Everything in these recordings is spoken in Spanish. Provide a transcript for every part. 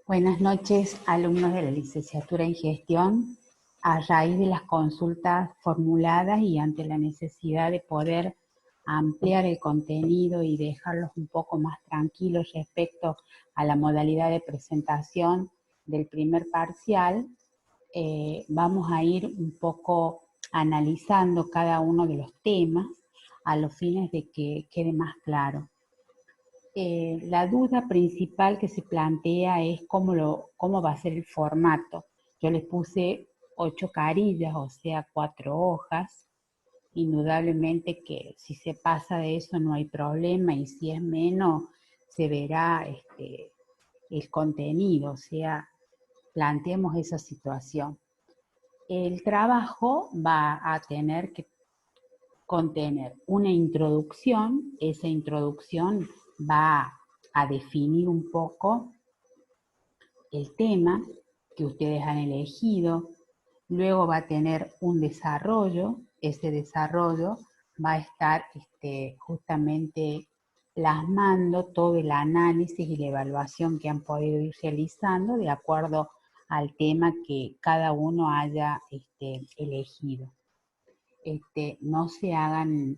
Buenas noches, alumnos de la licenciatura en gestión. A raíz de las consultas formuladas y ante la necesidad de poder ampliar el contenido y dejarlos un poco más tranquilos respecto a la modalidad de presentación del primer parcial, vamos a ir un poco analizando cada uno de los temas a los fines de que quede más claro. La duda principal que se plantea es cómo va a ser el formato. Yo les puse 8 carillas, o sea, 4 hojas. Indudablemente que si se pasa de eso no hay problema, y si es menos se verá el contenido, o sea, planteemos esa situación. El trabajo va a tener que contener una introducción. Esa introducción va a definir un poco el tema que ustedes han elegido. Luego va a tener un desarrollo. Ese desarrollo va a estar justamente plasmando todo el análisis y la evaluación que han podido ir realizando de acuerdo al tema que cada uno haya elegido. No se hagan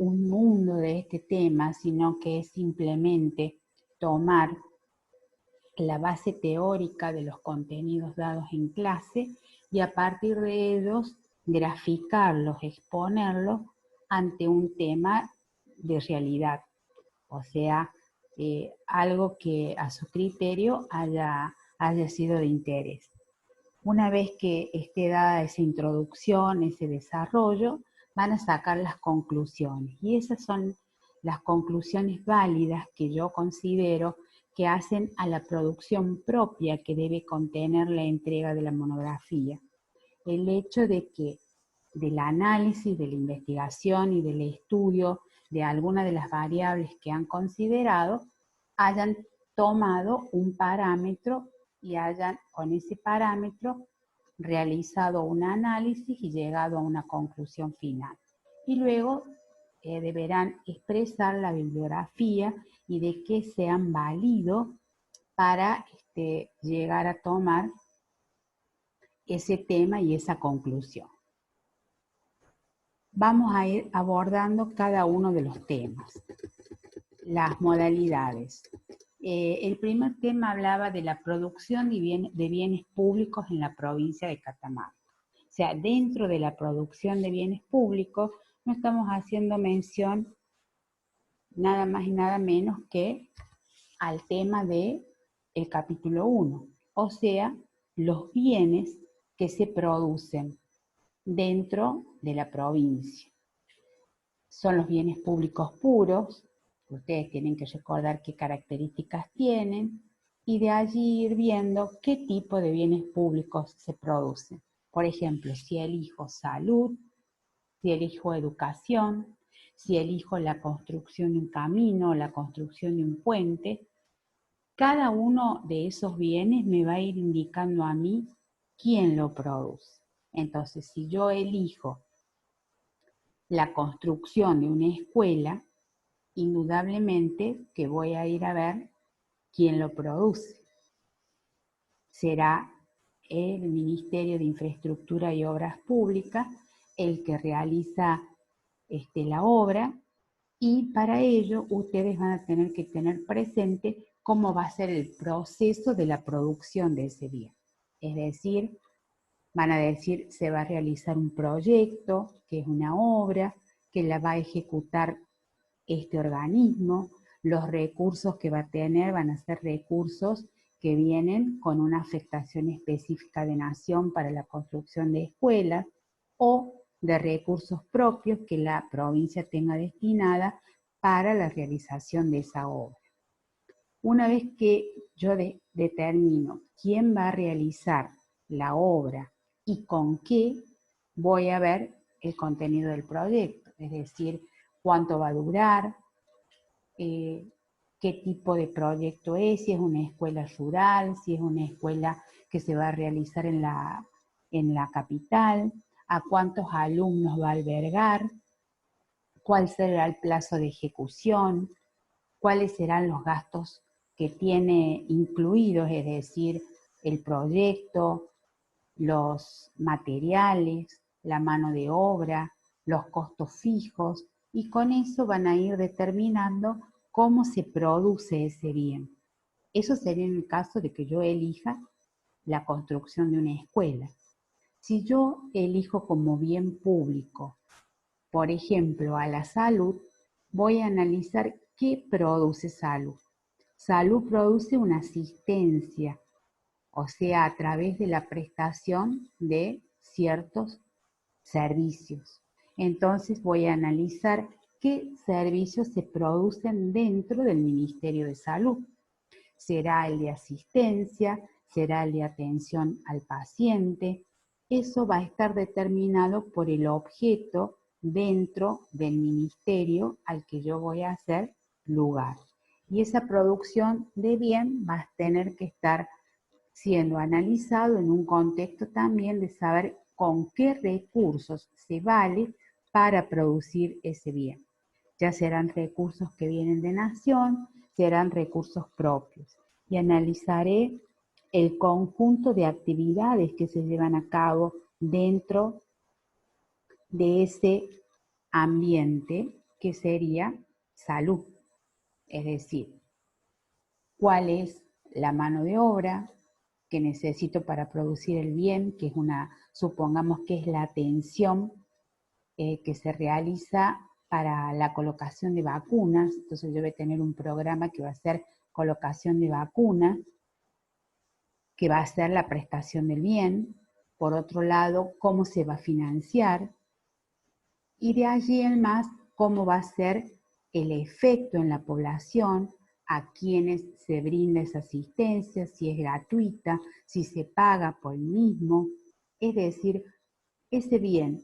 un mundo de este tema, sino que es simplemente tomar la base teórica de los contenidos dados en clase y a partir de ellos graficarlos, exponerlos ante un tema de realidad, o sea, algo que a su criterio haya sido de interés. Una vez que esté dada esa introducción, ese desarrollo, van a sacar las conclusiones. Y esas son las conclusiones válidas que yo considero que hacen a la producción propia que debe contener la entrega de la monografía. El hecho de que del análisis, de la investigación y del estudio de alguna de las variables que han considerado, hayan tomado un parámetro y hayan con ese parámetro realizado un análisis y llegado a una conclusión final. Y luego deberán expresar la bibliografía y de qué se han valido para llegar a tomar ese tema y esa conclusión. Vamos a ir abordando cada uno de los temas. Las modalidades. El primer tema hablaba de la producción de bienes públicos en la provincia de Catamarca. O sea, dentro de la producción de bienes públicos no estamos haciendo mención nada más y nada menos que al tema del capítulo 1, o sea, los bienes que se producen dentro de la provincia. Son los bienes públicos puros. Ustedes tienen que recordar qué características tienen y de allí ir viendo qué tipo de bienes públicos se producen. Por ejemplo, si elijo salud, si elijo educación, si elijo la construcción de un camino, la construcción de un puente, cada uno de esos bienes me va a ir indicando a mí quién lo produce. Entonces, si yo elijo la construcción de una escuela, indudablemente que voy a ir a ver quién lo produce. Será el Ministerio de Infraestructura y Obras Públicas el que realiza la obra, y para ello ustedes van a tener que tener presente cómo va a ser el proceso de la producción de ese bien. Es decir, van a decir, se va a realizar un proyecto, que es una obra, que la va a ejecutar este organismo. Los recursos que va a tener van a ser recursos que vienen con una afectación específica de nación para la construcción de escuelas o de recursos propios que la provincia tenga destinada para la realización de esa obra. Una vez que yo determino quién va a realizar la obra y con qué, voy a ver el contenido del proyecto, es decir, cuánto va a durar, qué tipo de proyecto es, si es una escuela rural, si es una escuela que se va a realizar en la capital, a cuántos alumnos va a albergar, cuál será el plazo de ejecución, cuáles serán los gastos que tiene incluidos, es decir, el proyecto, los materiales, la mano de obra, los costos fijos, y con eso van a ir determinando cómo se produce ese bien. Eso sería en el caso de que yo elija la construcción de una escuela. Si yo elijo como bien público, por ejemplo, a la salud, voy a analizar qué produce salud. Salud produce una asistencia, o sea, a través de la prestación de ciertos servicios. Entonces voy a analizar qué servicios se producen dentro del Ministerio de Salud. ¿Será el de asistencia? ¿Será el de atención al paciente? Eso va a estar determinado por el objeto dentro del ministerio al que yo voy a hacer lugar. Y esa producción de bien va a tener que estar siendo analizado en un contexto también de saber con qué recursos se vale para producir ese bien. Ya serán recursos que vienen de nación, serán recursos propios. Y analizaré el conjunto de actividades que se llevan a cabo dentro de ese ambiente que sería salud. Es decir, cuál es la mano de obra que necesito para producir el bien, que es supongamos que es la atención que se realiza para la colocación de vacunas. Entonces yo voy a tener un programa que va a ser colocación de vacunas, que va a ser la prestación del bien. Por otro lado, cómo se va a financiar. Y de allí en más, cómo va a ser el efecto en la población, a quienes se brinda esa asistencia, si es gratuita, si se paga por el mismo. Es decir, ese bien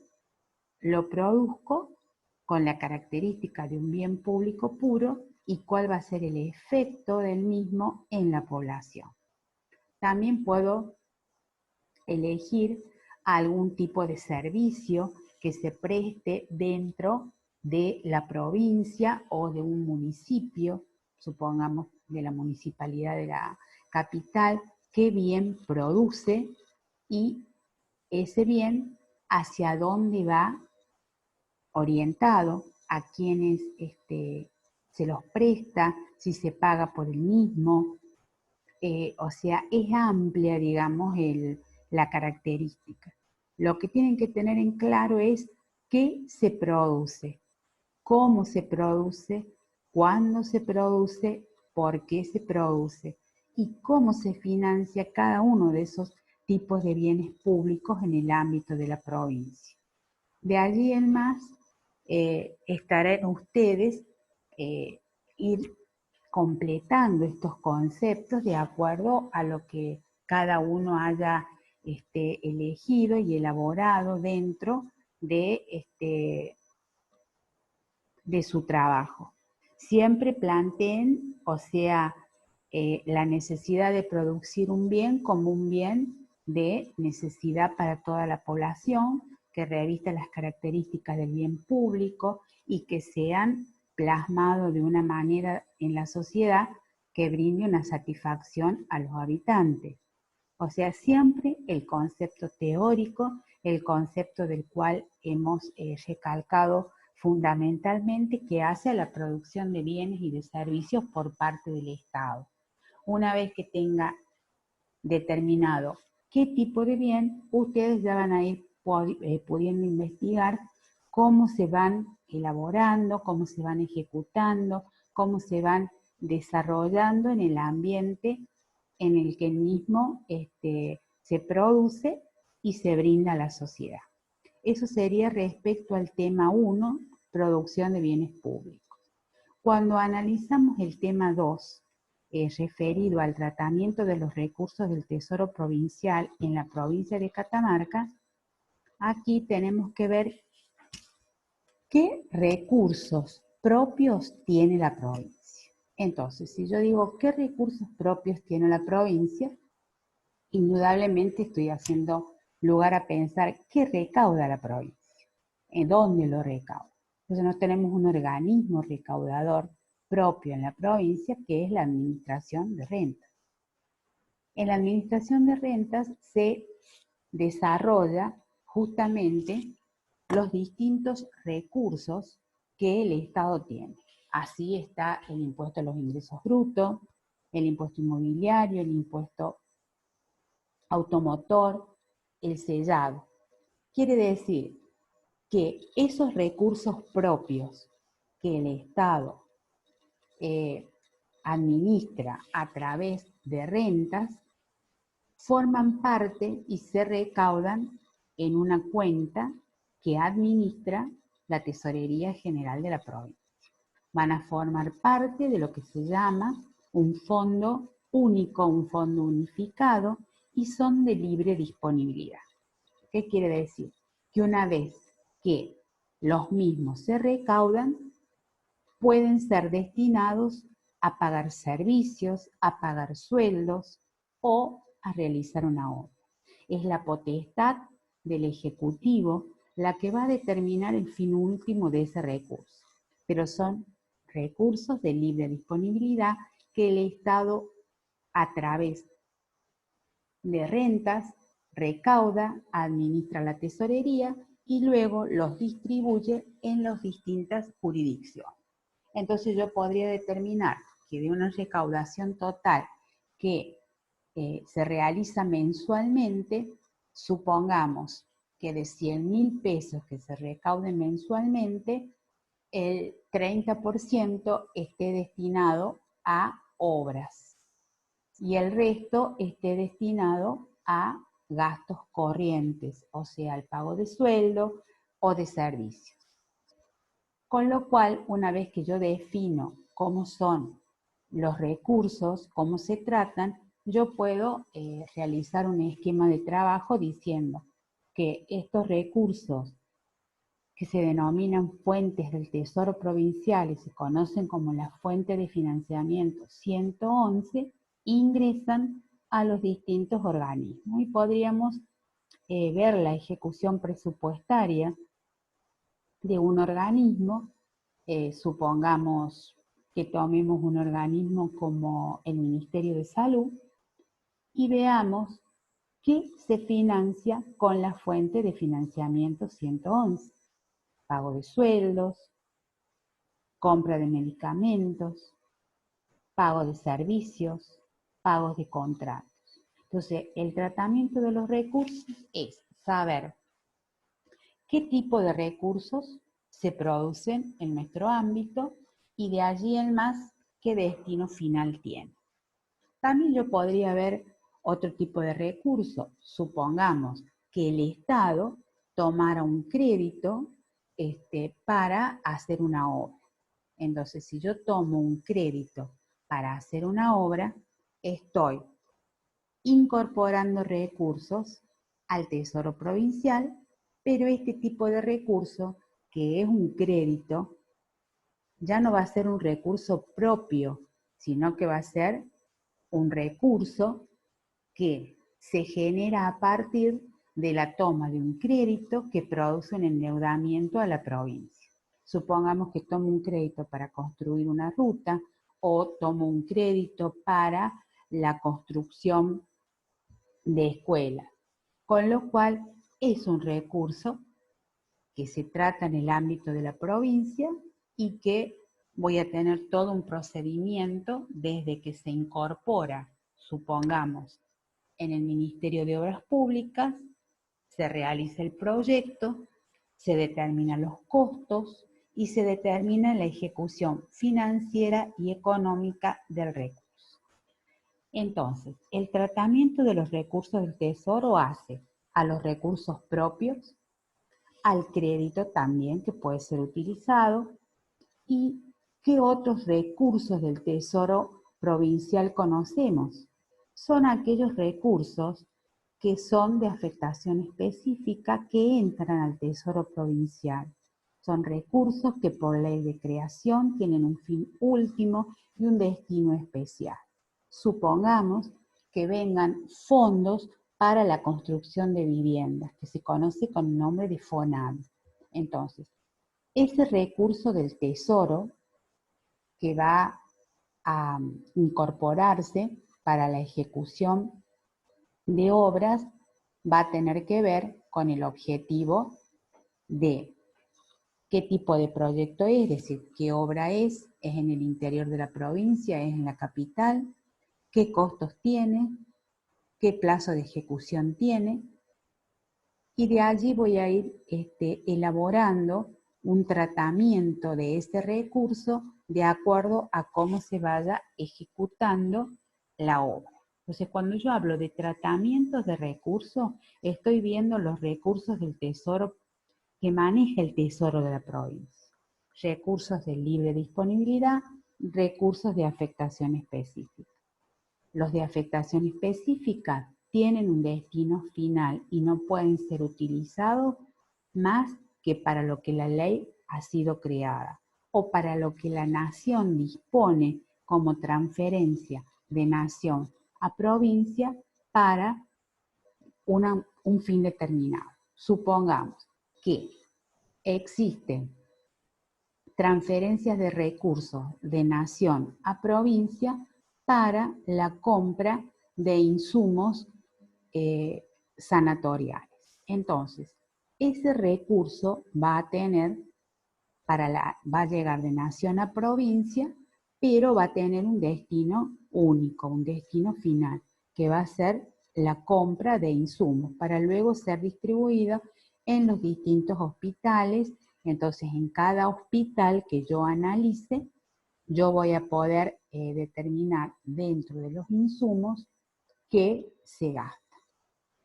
lo produzco con la característica de un bien público puro y cuál va a ser el efecto del mismo en la población. También puedo elegir algún tipo de servicio que se preste dentro de la provincia o de un municipio, supongamos de la municipalidad de la capital, qué bien produce y ese bien hacia dónde va orientado, a quienes se los presta, si se paga por el mismo. O sea, es amplia, digamos, la característica. Lo que tienen que tener en claro es qué se produce, cómo se produce, cuándo se produce, por qué se produce y cómo se financia cada uno de esos tipos de bienes públicos en el ámbito de la provincia. De allí en más, estarán ustedes ir completando estos conceptos de acuerdo a lo que cada uno haya elegido y elaborado dentro de su trabajo. Siempre planteen, o sea, la necesidad de producir un bien como un bien de necesidad para toda la población, que revista las características del bien público y que sean plasmados de una manera en la sociedad que brinde una satisfacción a los habitantes. O sea, siempre el concepto teórico, el concepto del cual hemos recalcado fundamentalmente, que hace a la producción de bienes y de servicios por parte del Estado. Una vez que tenga determinado qué tipo de bien, ustedes ya van a ir pudiendo investigar cómo se van elaborando, cómo se van ejecutando, cómo se van desarrollando en el ambiente en el que el mismo se produce y se brinda a la sociedad. Eso sería respecto al tema 1, producción de bienes públicos. Cuando analizamos el tema 2, referido al tratamiento de los recursos del Tesoro Provincial en la provincia de Catamarca, aquí tenemos que ver qué recursos propios tiene la provincia. Entonces, si yo digo qué recursos propios tiene la provincia, indudablemente estoy haciendo lugar a pensar qué recauda la provincia, en dónde lo recauda. Entonces, no tenemos un organismo recaudador propio en la provincia, que es la administración de rentas. En la administración de rentas se desarrolla justamente los distintos recursos que el Estado tiene. Así está el impuesto a los ingresos brutos, el impuesto inmobiliario, el impuesto automotor, el sellado. Quiere decir que esos recursos propios que el Estado administra a través de rentas forman parte y se recaudan en una cuenta que administra la Tesorería General de la provincia. Van a formar parte de lo que se llama un fondo único, un fondo unificado, y son de libre disponibilidad. ¿Qué quiere decir? Que una vez que los mismos se recaudan, pueden ser destinados a pagar servicios, a pagar sueldos o a realizar una obra. Es la potestad del Ejecutivo la que va a determinar el fin último de ese recurso, pero son recursos de libre disponibilidad que el Estado, a través de rentas, recauda, administra la tesorería y luego los distribuye en las distintas jurisdicciones. Entonces yo podría determinar que de una recaudación total que se realiza mensualmente, supongamos que de 100.000 pesos que se recauden mensualmente, el 30% esté destinado a obras y el resto esté destinado a gastos corrientes, o sea, al pago de sueldo o de servicios. Con lo cual, una vez que yo defino cómo son los recursos, cómo se tratan, yo puedo realizar un esquema de trabajo diciendo que estos recursos que se denominan fuentes del Tesoro Provincial y se conocen como la fuente de financiamiento 111, ingresan a los distintos organismos. Y podríamos ver la ejecución presupuestaria de un organismo, supongamos que tomemos un organismo como el Ministerio de Salud, y veamos que se financia con la fuente de financiamiento 111. Pago de sueldos, compra de medicamentos, pago de servicios, pagos de contratos. Entonces, el tratamiento de los recursos es saber qué tipo de recursos se producen en nuestro ámbito y de allí en más qué destino final tiene. También yo podría ver otro tipo de recurso. Supongamos que el Estado tomara un crédito para hacer una obra. Entonces, si yo tomo un crédito para hacer una obra, estoy incorporando recursos al Tesoro Provincial, pero este tipo de recurso, que es un crédito, ya no va a ser un recurso propio, sino que va a ser un recurso que se genera a partir de la toma de un crédito que produce un endeudamiento a la provincia. Supongamos que tomo un crédito para construir una ruta o tomo un crédito para la construcción de escuelas, con lo cual es un recurso que se trata en el ámbito de la provincia y que voy a tener todo un procedimiento desde que se incorpora, supongamos, en el Ministerio de Obras Públicas, se realiza el proyecto, se determinan los costos y se determina la ejecución financiera y económica del recurso. Entonces, el tratamiento de los recursos del Tesoro hace a los recursos propios, al crédito también que puede ser utilizado, y qué otros recursos del Tesoro Provincial conocemos. Son aquellos recursos que son de afectación específica que entran al Tesoro Provincial. Son recursos que por ley de creación tienen un fin último y un destino especial. Supongamos que vengan fondos para la construcción de viviendas, que se conoce con el nombre de FONAV. Entonces, ese recurso del Tesoro que va a incorporarse para la ejecución de obras va a tener que ver con el objetivo de qué tipo de proyecto es decir, qué obra es en el interior de la provincia, es en la capital, qué costos tiene, qué plazo de ejecución tiene, y de allí voy a ir elaborando un tratamiento de ese recurso de acuerdo a cómo se vaya ejecutando la obra. Entonces, cuando yo hablo de tratamientos de recursos, estoy viendo los recursos del tesoro que maneja el tesoro de la provincia. Recursos de libre disponibilidad, recursos de afectación específica. Los de afectación específica tienen un destino final y no pueden ser utilizados más que para lo que la ley ha sido creada o para lo que la nación dispone como transferencia de nación a provincia para un fin determinado. Supongamos que existen transferencias de recursos de nación a provincia para la compra de insumos sanatoriales. Entonces, ese recurso va a tener, va a llegar de nación a provincia, pero va a tener un destino único, un destino final, que va a ser la compra de insumos para luego ser distribuido en los distintos hospitales. Entonces, en cada hospital que yo analice, yo voy a poder determinar dentro de los insumos qué se gasta.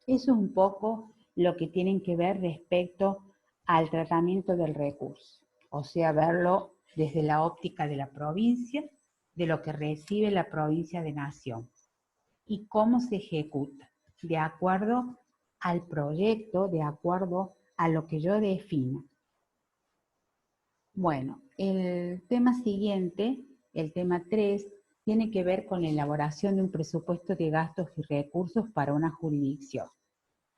Eso es un poco lo que tienen que ver respecto al tratamiento del recurso, o sea, verlo desde la óptica de la provincia, de lo que recibe la provincia de nación y cómo se ejecuta, de acuerdo al proyecto, de acuerdo a lo que yo defino. Bueno, el tema siguiente, el tema 3, tiene que ver con la elaboración de un presupuesto de gastos y recursos para una jurisdicción.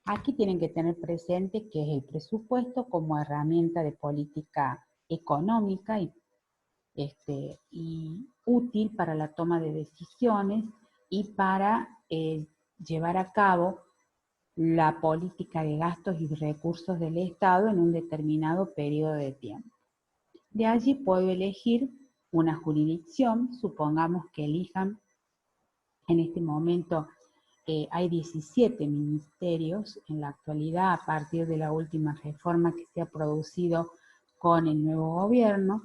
Aquí tienen que tener presente que es el presupuesto como herramienta de política económica y útil para la toma de decisiones y para llevar a cabo la política de gastos y recursos del Estado en un determinado periodo de tiempo. De allí puedo elegir una jurisdicción, supongamos que elijan, en este momento hay 17 ministerios en la actualidad a partir de la última reforma que se ha producido con el nuevo gobierno,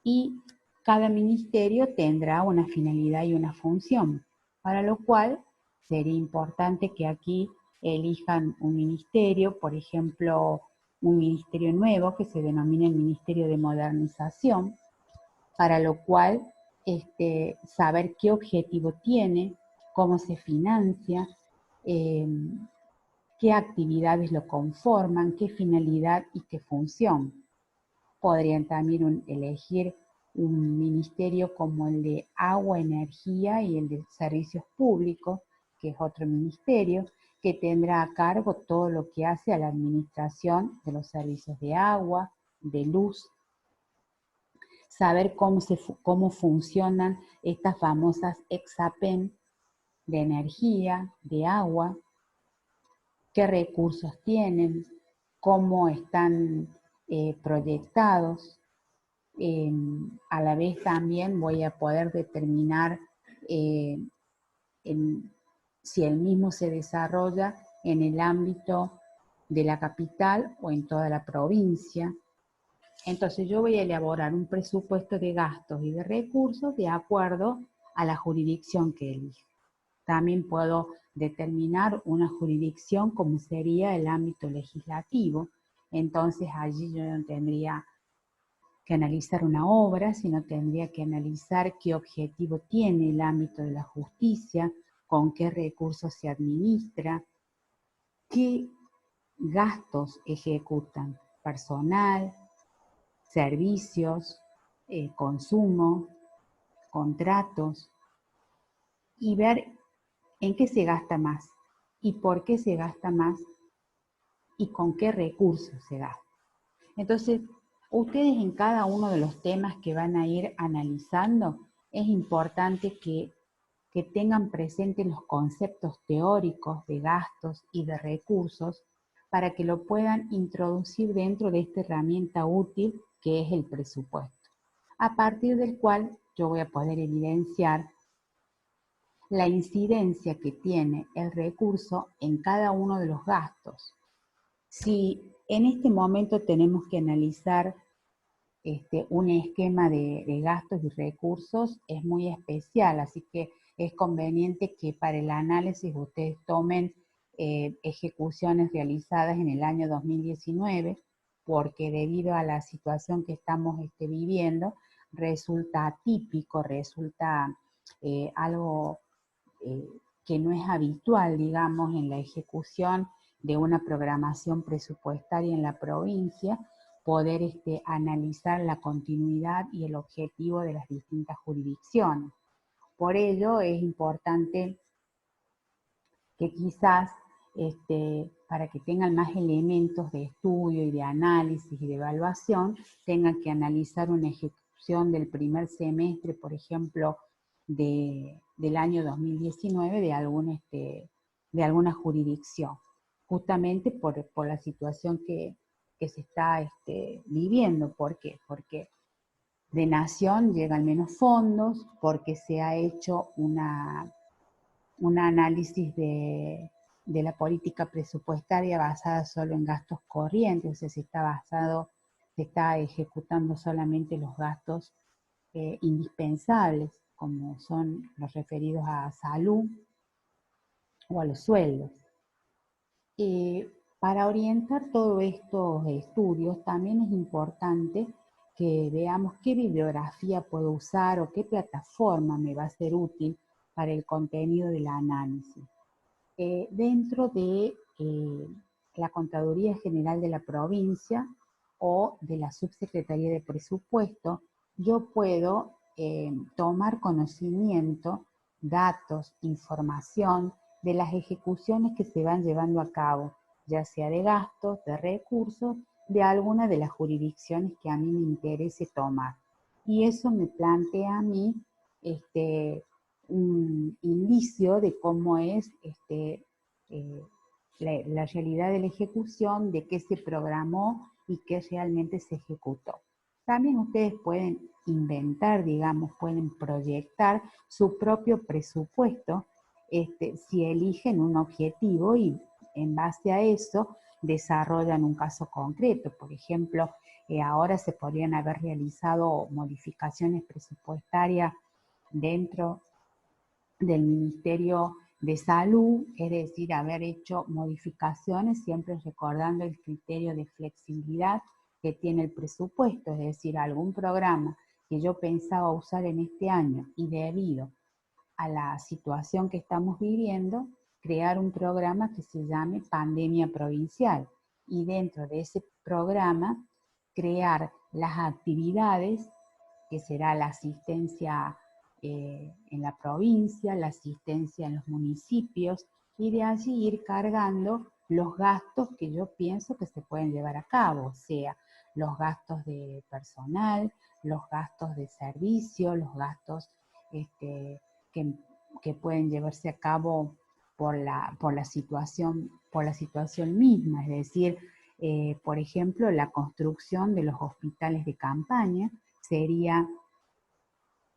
y cada ministerio tendrá una finalidad y una función, para lo cual sería importante que aquí elijan un ministerio, por ejemplo, un ministerio nuevo que se denomina el Ministerio de Modernización, para lo cual saber qué objetivo tiene, cómo se financia, qué actividades lo conforman, qué finalidad y qué función. Podrían también elegir un ministerio como el de Agua, Energía y el de Servicios Públicos, que es otro ministerio, que tendrá a cargo todo lo que hace a la administración de los servicios de agua, de luz. Saber cómo funcionan estas famosas EXAPEN de energía, de agua, qué recursos tienen, cómo están proyectados. A la vez también voy a poder determinar si el mismo se desarrolla en el ámbito de la capital o en toda la provincia. Entonces yo voy a elaborar un presupuesto de gastos y de recursos de acuerdo a la jurisdicción que elija. También puedo determinar una jurisdicción como sería el ámbito legislativo. Entonces allí yo no tendría que analizar una obra, sino tendría que analizar qué objetivo tiene el ámbito de la justicia, con qué recursos se administra, qué gastos ejecutan, personal, servicios, consumo, contratos, y ver en qué se gasta más y por qué se gasta más y con qué recursos se gasta. Entonces, Ustedes en cada uno de los temas que van a ir analizando, es importante que tengan presentes los conceptos teóricos de gastos y de recursos para que lo puedan introducir dentro de esta herramienta útil que es el presupuesto, a partir del cual yo voy a poder evidenciar la incidencia que tiene el recurso en cada uno de los gastos. Si en este momento tenemos que analizar un esquema de gastos y recursos, es muy especial, así que es conveniente que para el análisis ustedes tomen ejecuciones realizadas en el año 2019, porque debido a la situación que estamos viviendo, resulta atípico, resulta algo que no es habitual, digamos, en la ejecución de una programación presupuestaria en la provincia, poder analizar la continuidad y el objetivo de las distintas jurisdicciones. Por ello es importante que quizás para que tengan más elementos de estudio y de análisis y de evaluación, tengan que analizar una ejecución del primer semestre, por ejemplo, del año 2019 de alguna jurisdicción, justamente por la situación que se está viviendo. ¿Por qué? Porque de nación llegan menos fondos, porque se ha hecho un análisis de la política presupuestaria basada solo en gastos corrientes, o sea, se está ejecutando solamente los gastos indispensables, como son los referidos a salud o a los sueldos. Para orientar todos estos estudios también es importante que veamos qué bibliografía puedo usar o qué plataforma me va a ser útil para el contenido del análisis. Dentro de la Contaduría General de la provincia o de la Subsecretaría de Presupuesto, yo puedo tomar conocimiento, datos, información de las ejecuciones que se van llevando a cabo, ya sea de gastos, de recursos, de alguna de las jurisdicciones que a mí me interese tomar. Y eso me plantea a mí un indicio de cómo es la realidad de la ejecución, de qué se programó y qué realmente se ejecutó. También ustedes pueden inventar, digamos, pueden proyectar su propio presupuesto si eligen un objetivo y en base a eso desarrollan un caso concreto. Por ejemplo, ahora se podrían haber realizado modificaciones presupuestarias dentro del Ministerio de Salud, es decir, haber hecho modificaciones siempre recordando el criterio de flexibilidad que tiene el presupuesto, es decir, algún programa que yo pensaba usar en este año y debido a la situación que estamos viviendo, crear un programa que se llame Pandemia Provincial y dentro de ese programa crear las actividades que será la asistencia en la provincia, la asistencia en los municipios y de allí ir cargando los gastos que yo pienso que se pueden llevar a cabo, o sea, los gastos de personal, los gastos de servicio, los gastos que pueden llevarse a cabo por la situación misma, es decir, por ejemplo, la construcción de los hospitales de campaña sería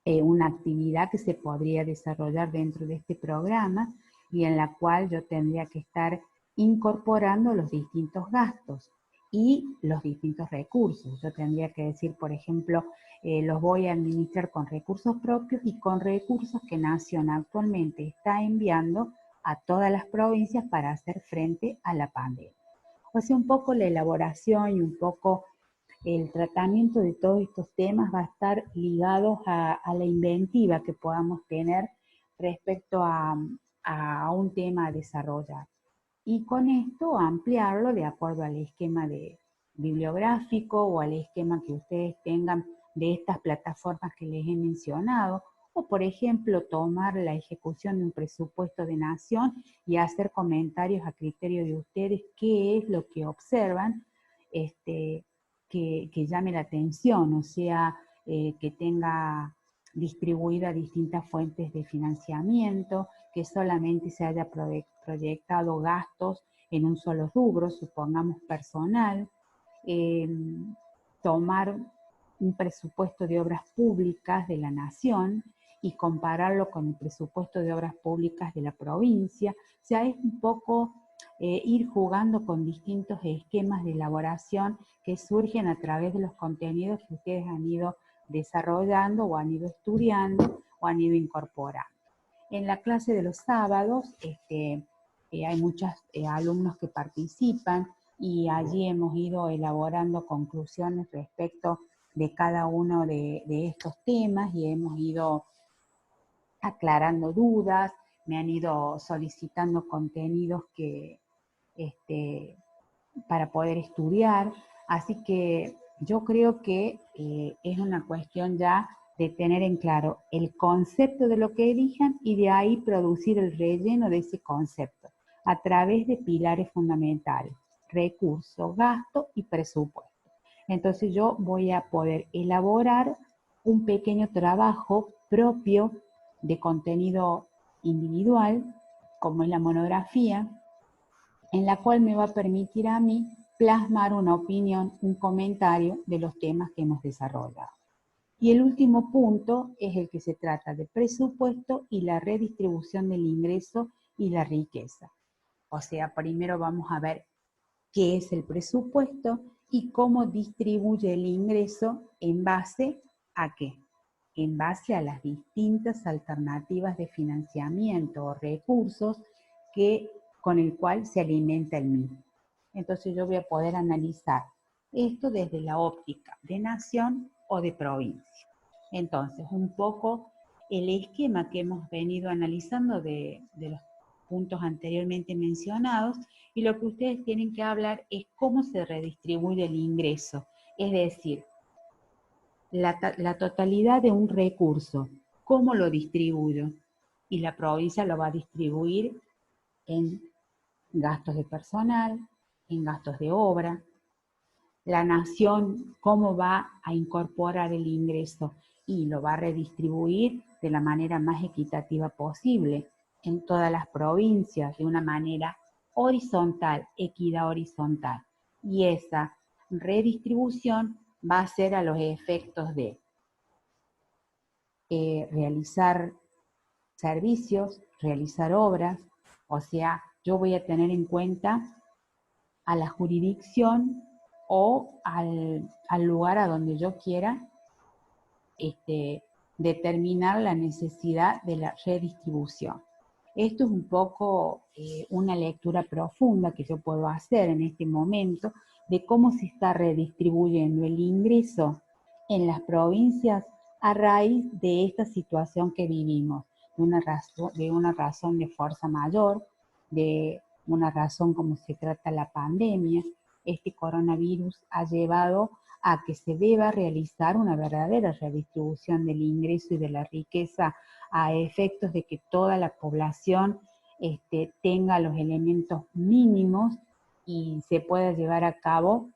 una actividad que se podría desarrollar dentro de este programa y en la cual yo tendría que estar incorporando los distintos gastos y los distintos recursos. Yo tendría que decir, por ejemplo, los voy a administrar con recursos propios y con recursos que Nación actualmente está enviando a todas las provincias para hacer frente a la pandemia. O sea, un poco la elaboración y un poco el tratamiento de todos estos temas va a estar ligado a la inventiva que podamos tener respecto a un tema a desarrollar. Y con esto ampliarlo de acuerdo al esquema bibliográfico o al esquema que ustedes tengan de estas plataformas que les he mencionado, o por ejemplo tomar la ejecución de un presupuesto de nación y hacer comentarios a criterio de ustedes qué es lo que observan que llame la atención, o sea, que tenga distribuida distintas fuentes de financiamiento, que solamente se haya proyectado gastos en un solo rubro, supongamos personal, eh, tomar un presupuesto de obras públicas de la nación y compararlo con el presupuesto de obras públicas de la provincia. O sea, es un poco ir jugando con distintos esquemas de elaboración que surgen a través de los contenidos que ustedes han ido desarrollando o han ido estudiando o han ido incorporando. En la clase de los sábados hay muchos alumnos que participan y allí hemos ido elaborando conclusiones respecto de cada uno de estos temas y hemos ido aclarando dudas, me han ido solicitando contenidos para poder estudiar, así que yo creo que es una cuestión ya de tener en claro el concepto de lo que elijan y de ahí producir el relleno de ese concepto a través de pilares fundamentales: recursos, gasto y presupuesto. Entonces yo voy a poder elaborar un pequeño trabajo propio de contenido individual, como es la monografía, en la cual me va a permitir a mí plasmar una opinión, un comentario de los temas que hemos desarrollado. Y el último punto es el que se trata de presupuesto y la redistribución del ingreso y la riqueza. O sea, primero vamos a ver qué es el presupuesto y cómo distribuye el ingreso en base a qué. En base a las distintas alternativas de financiamiento o recursos con el cual se alimenta el mismo. Entonces yo voy a poder analizar esto desde la óptica de nación o de provincia. Entonces, un poco el esquema que hemos venido analizando de los puntos anteriormente mencionados, y lo que ustedes tienen que hablar es cómo se redistribuye el ingreso, es decir, la totalidad de un recurso, cómo lo distribuyo, y la provincia lo va a distribuir en gastos de personal, en gastos de obra. La nación, cómo va a incorporar el ingreso y lo va a redistribuir de la manera más equitativa posible en todas las provincias, de una manera horizontal, equidad horizontal. Y esa redistribución va a ser a los efectos de realizar servicios, realizar obras, o sea, yo voy a tener en cuenta a la jurisdicción o al lugar a donde yo quiera determinar la necesidad de la redistribución. Esto es un poco una lectura profunda que yo puedo hacer en este momento de cómo se está redistribuyendo el ingreso en las provincias a raíz de esta situación que vivimos, de una razón de fuerza mayor, de una razón como se trata la pandemia. Este coronavirus ha llevado a que se deba realizar una verdadera redistribución del ingreso y de la riqueza a efectos de que toda la población tenga los elementos mínimos y se pueda llevar a cabo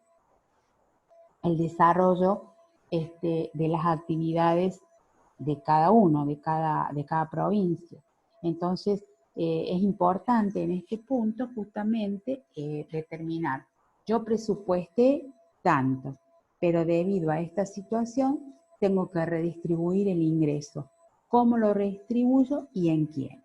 el desarrollo de las actividades de cada uno, de cada provincia. Entonces, es importante en este punto justamente determinar, yo presupuesté tanto, pero debido a esta situación tengo que redistribuir el ingreso. ¿Cómo lo redistribuyo y en quiénes?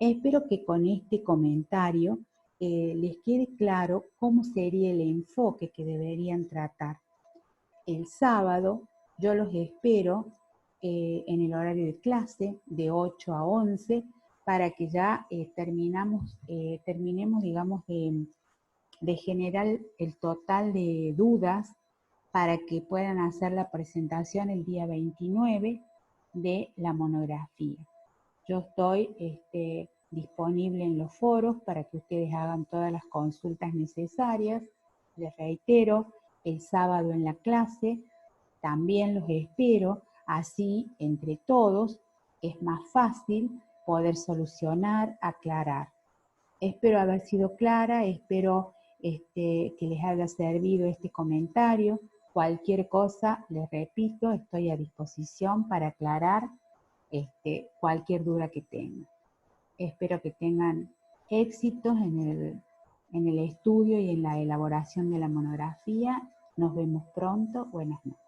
Espero que con este comentario les quede claro cómo sería el enfoque que deberían tratar. El sábado yo los espero en el horario de clase de 8 a 11 para que ya terminemos, digamos, de generar el total de dudas para que puedan hacer la presentación el día 29 de la monografía. Yo estoy disponible en los foros para que ustedes hagan todas las consultas necesarias. Les reitero, el sábado en la clase también los espero, así entre todos es más fácil poder solucionar, aclarar. Espero haber sido clara, espero que les haya servido este comentario. Cualquier cosa, les repito, estoy a disposición para aclarar cualquier duda que tengan. Espero que tengan éxitos en el estudio y en la elaboración de la monografía. Nos vemos pronto. Buenas noches.